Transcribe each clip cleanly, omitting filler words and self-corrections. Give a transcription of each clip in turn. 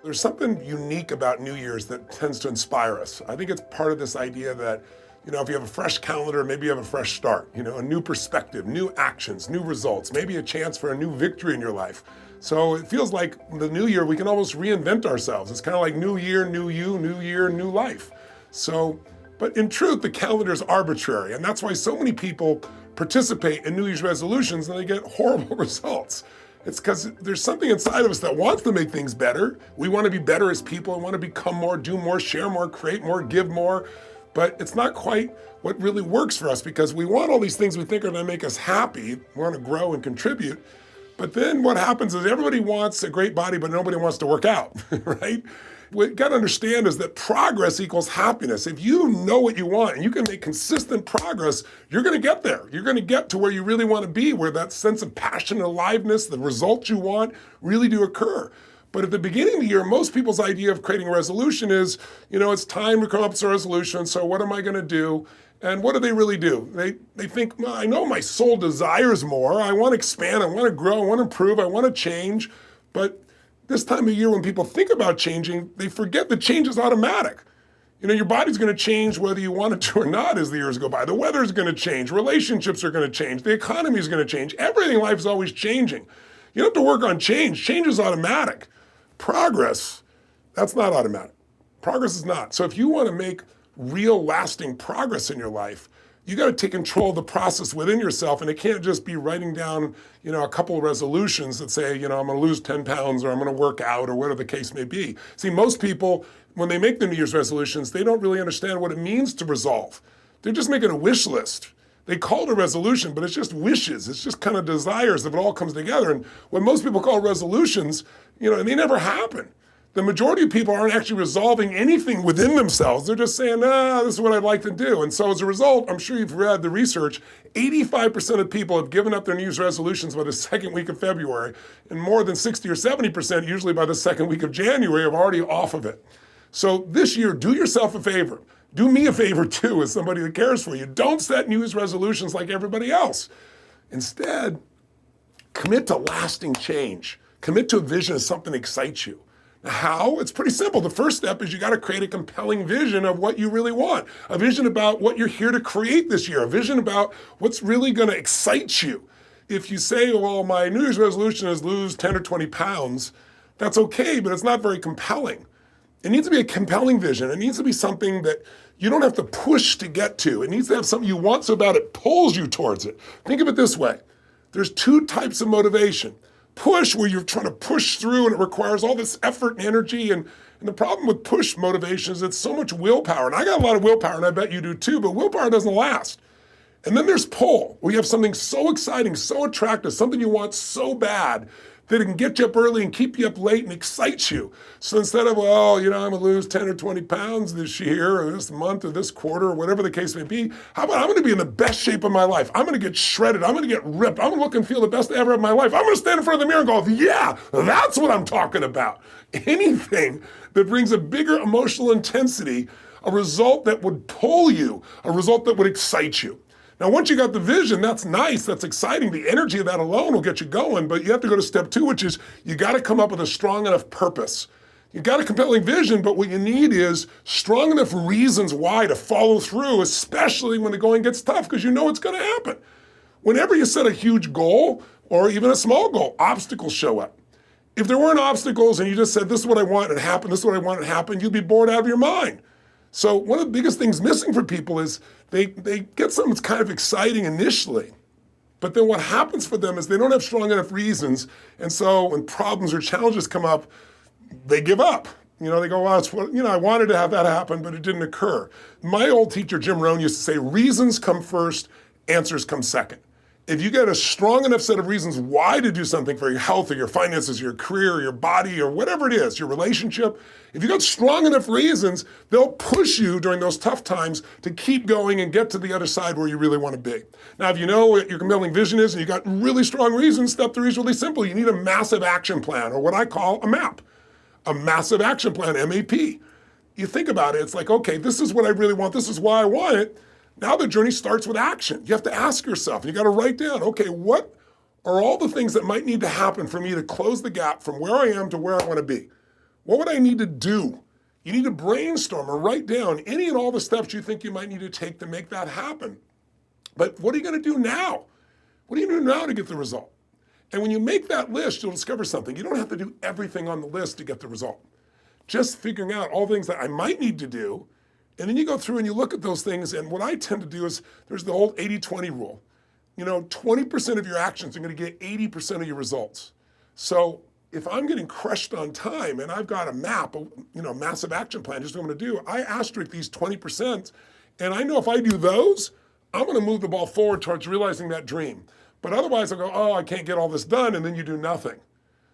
There's something unique about New Year's that tends to inspire us. I think it's part of this idea that, if you have a fresh calendar, maybe you have a fresh start, a new perspective, new actions, new results, maybe a chance for a new victory in your life. So it feels like the new year, we can almost reinvent ourselves. It's kind of like new year, new you, new year, new life. But in truth, the calendar is arbitrary. And that's why so many people participate in New Year's resolutions and they get horrible results. It's because there's something inside of us that wants to make things better. We want to be better as people. We want to become more, do more, share more, create more, give more. But it's not quite what really works for us because we want all these things we think are going to make us happy. We want to grow and contribute. But then what happens is everybody wants a great body, but nobody wants to work out, right? What you got to understand is that progress equals happiness. If you know what you want and you can make consistent progress, you're going to get there. You're going to get to where you really want to be, where that sense of passion and aliveness, the results you want really do occur. But at the beginning of the year, most people's idea of creating a resolution is, it's time to come up with a resolution. So what am I going to do? And what do they really do? They think, well, I know my soul desires more. I want to expand. I want to grow. I want to improve. I want to change. But this time of year, when people think about changing, they forget that change is automatic. Your body's going to change whether you want it to or not as the years go by. The weather's going to change. Relationships are going to change. The economy is going to change. Everything in life is always changing. You don't have to work on change. Change is automatic. Progress, that's not automatic. Progress is not. So if you want to make real lasting progress in your life, you got to take control of the process within yourself, and it can't just be writing down, a couple of resolutions that say, I'm going to lose 10 pounds or I'm going to work out or whatever the case may be. See, most people, when they make the New Year's resolutions, they don't really understand what it means to resolve. They're just making a wish list. They call it a resolution, but it's just wishes. It's just kind of desires if it all comes together. And what most people call resolutions, they never happen. The majority of people aren't actually resolving anything within themselves. They're just saying, this is what I'd like to do. And so as a result, I'm sure you've read the research, 85% of people have given up their New Year's resolutions by the second week of February, and more than 60 or 70%, usually by the second week of January, are already off of it. So this year, do yourself a favor. Do me a favor too, as somebody that cares for you. Don't set New Year's resolutions like everybody else. Instead, commit to lasting change. Commit to a vision of something that excites you. How? It's pretty simple. The first step is you got to create a compelling vision of what you really want, a vision about what you're here to create this year, a vision about what's really going to excite you. If you say, well, my New Year's resolution is lose 10 or 20 pounds, that's okay, but it's not very compelling. It needs to be a compelling vision. It needs to be something that you don't have to push to get to. It needs to have something you want so bad it pulls you towards it. Think of it this way. There's two types of motivation. Push, where you're trying to push through and it requires all this effort and energy. And the problem with push motivation is it's so much willpower. And I got a lot of willpower, and I bet you do too, but willpower doesn't last. And then there's pull, where you have something so exciting, so attractive, something you want so bad that it can get you up early and keep you up late and excite you. So instead of, I'm going to lose 10 or 20 pounds this year or this month or this quarter or whatever the case may be, how about I'm going to be in the best shape of my life? I'm going to get shredded. I'm going to get ripped. I'm going to look and feel the best ever of my life. I'm going to stand in front of the mirror and go, yeah, that's what I'm talking about. Anything that brings a bigger emotional intensity, a result that would pull you, a result that would excite you. Now, once you got the vision, that's nice, that's exciting. The energy of that alone will get you going, but you have to go to step two, which is you got to come up with a strong enough purpose. You got a compelling vision, but what you need is strong enough reasons why to follow through, especially when the going gets tough, because you know it's going to happen. Whenever you set a huge goal, or even a small goal, obstacles show up. If there weren't obstacles and you just said, this is what I want and it happened, this is what I want and it happened, you'd be bored out of your mind. So one of the biggest things missing for people is they get something that's kind of exciting initially, but then what happens for them is they don't have strong enough reasons, and so when problems or challenges come up, they give up. They go, well, I wanted to have that happen, but it didn't occur. My old teacher, Jim Rohn, used to say, reasons come first, answers come second. If you get a strong enough set of reasons why to do something for your health or your finances, your career, or your body, or whatever it is, your relationship, if you got strong enough reasons, they'll push you during those tough times to keep going and get to the other side where you really want to be. Now, if you know what your compelling vision is and you got really strong reasons, step three is really simple. You need a massive action plan, or what I call a MAP. A massive action plan, MAP. You think about it, it's like, okay, this is what I really want. This is why I want it. Now the journey starts with action. You have to ask yourself, you got to write down, okay, what are all the things that might need to happen for me to close the gap from where I am to where I want to be? What would I need to do? You need to brainstorm or write down any and all the steps you think you might need to take to make that happen. But what are you going to do now? What are you going to do now to get the result? And when you make that list, you'll discover something. You don't have to do everything on the list to get the result. Just figuring out all the things that I might need to do, and then you go through and you look at those things, and what I tend to do is, there's the old 80-20 rule. 20% of your actions are going to get 80% of your results. So if I'm getting crushed on time and I've got a map, a massive action plan, just what I'm going to do, I asterisk these 20%, and I know if I do those, I'm going to move the ball forward towards realizing that dream. But otherwise I'll go, oh, I can't get all this done, and then you do nothing.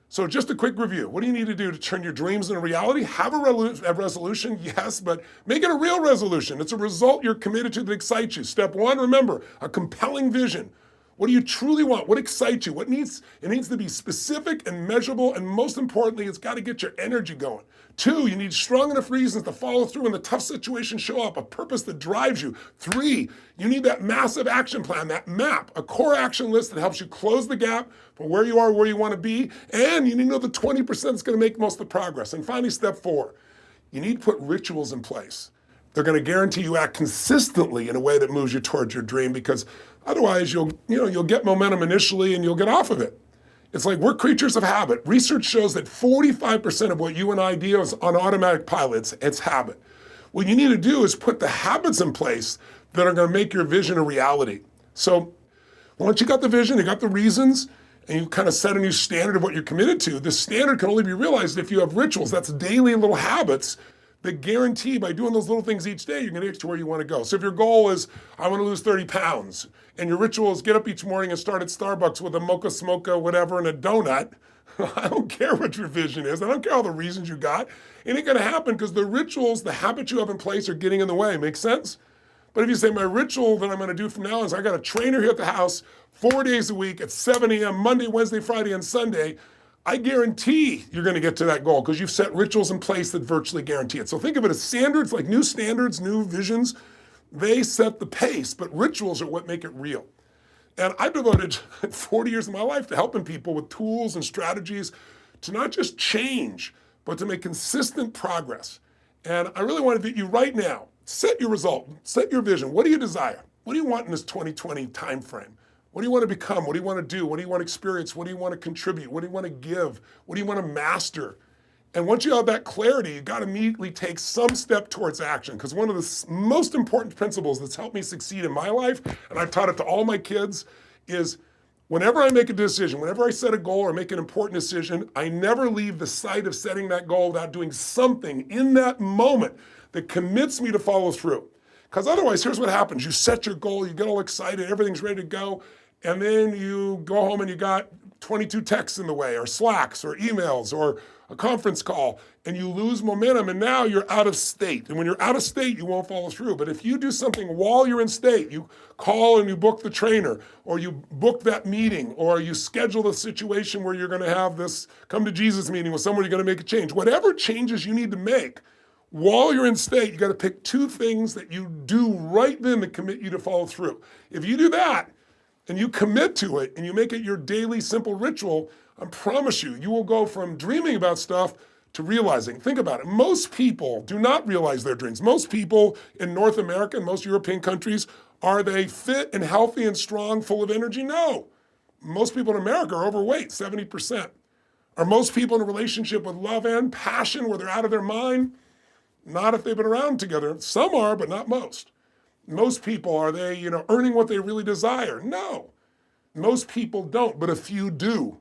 So just a quick review. What do you need to do to turn your dreams into reality? Have a resolution, yes, but make it a real resolution. It's a result you're committed to that excites you. Step one, remember, a compelling vision. What do you truly want? What excites you? It needs to be specific and measurable, and most importantly, it's got to get your energy going. 2, you need strong enough reasons to follow through when the tough situations show up, a purpose that drives you. 3, you need that massive action plan, that map, a core action list that helps you close the gap from where you are, where you want to be, and you need to know the 20% that's going to make most of the progress. And finally, step 4, you need to put rituals in place. They're going to guarantee you act consistently in a way that moves you towards your dream, because otherwise you'll get momentum initially and you'll get off of it. It's like we're creatures of habit. Research shows that 45% of what you and I do is on automatic pilots. It's habit. What you need to do is put the habits in place that are going to make your vision a reality. So once you got the vision, you got the reasons, and you kind of set a new standard of what you're committed to, the standard can only be realized if you have rituals. That's daily little habits that guarantee by doing those little things each day, you're gonna get to where you wanna go. So if your goal is, I wanna lose 30 pounds, and your ritual is get up each morning and start at Starbucks with a mocha smocha, whatever, and a donut, I don't care what your vision is. I don't care all the reasons you got. It ain't gonna happen because the rituals, the habits you have in place are getting in the way. Make sense? But if you say my ritual that I'm gonna do from now on is I got a trainer here at the house 4 days a week at 7 a.m., Monday, Wednesday, Friday, and Sunday, I guarantee you're going to get to that goal because you've set rituals in place that virtually guarantee it. So think of it as standards, like new standards, new visions. They set the pace, but rituals are what make it real. And I've devoted 40 years of my life to helping people with tools and strategies to not just change, but to make consistent progress. And I really want to get you right now, set your result, set your vision. What do you desire? What do you want in this 2020 timeframe? What do you want to become? What do you want to do? What do you want to experience? What do you want to contribute? What do you want to give? What do you want to master? And once you have that clarity, you got to immediately take some step towards action. Because one of the most important principles that's helped me succeed in my life, and I've taught it to all my kids, is whenever I make a decision, whenever I set a goal or make an important decision, I never leave the sight of setting that goal without doing something in that moment that commits me to follow through. Because otherwise, here's what happens. You set your goal, you get all excited, everything's ready to go, and then you go home and you got 22 texts in the way, or Slacks, or emails, or a conference call, and you lose momentum, and now you're out of state. And when you're out of state, you won't follow through. But if you do something while you're in state, you call and you book the trainer, or you book that meeting, or you schedule the situation where you're gonna have this come to Jesus meeting with someone, you're gonna make a change. Whatever changes you need to make, while you're in state, you gotta pick 2 things that you do right then that commit you to follow through. If you do that, and you commit to it, and you make it your daily simple ritual, I promise you, you will go from dreaming about stuff to realizing. Think about it. Most people do not realize their dreams. Most people in North America and most European countries, are they fit and healthy and strong, full of energy? No. Most people in America are overweight, 70%. Are most people in a relationship with love and passion where they're out of their mind? Not if they've been around together. Some are, but not most. Most people, are they, earning what they really desire? No. Most people don't, but a few do.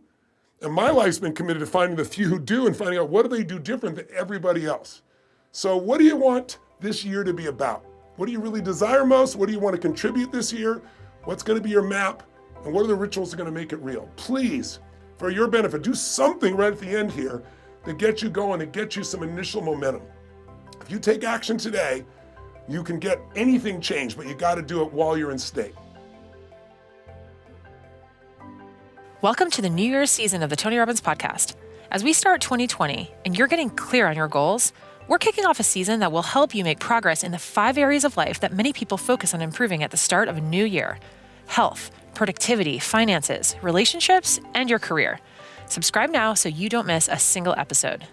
And my life's been committed to finding the few who do and finding out what do they do different than everybody else. So what do you want this year to be about? What do you really desire most? What do you want to contribute this year? What's going to be your map? And what are the rituals that are going to make it real? Please, for your benefit, do something right at the end here that gets you going, that gets you some initial momentum. If you take action today, you can get anything changed, but you got to do it while you're in state. Welcome to the New Year's season of the Tony Robbins Podcast. As we start 2020 and you're getting clear on your goals, we're kicking off a season that will help you make progress in the 5 areas of life that many people focus on improving at the start of a new year: health, productivity, finances, relationships, and your career. Subscribe now so you don't miss a single episode.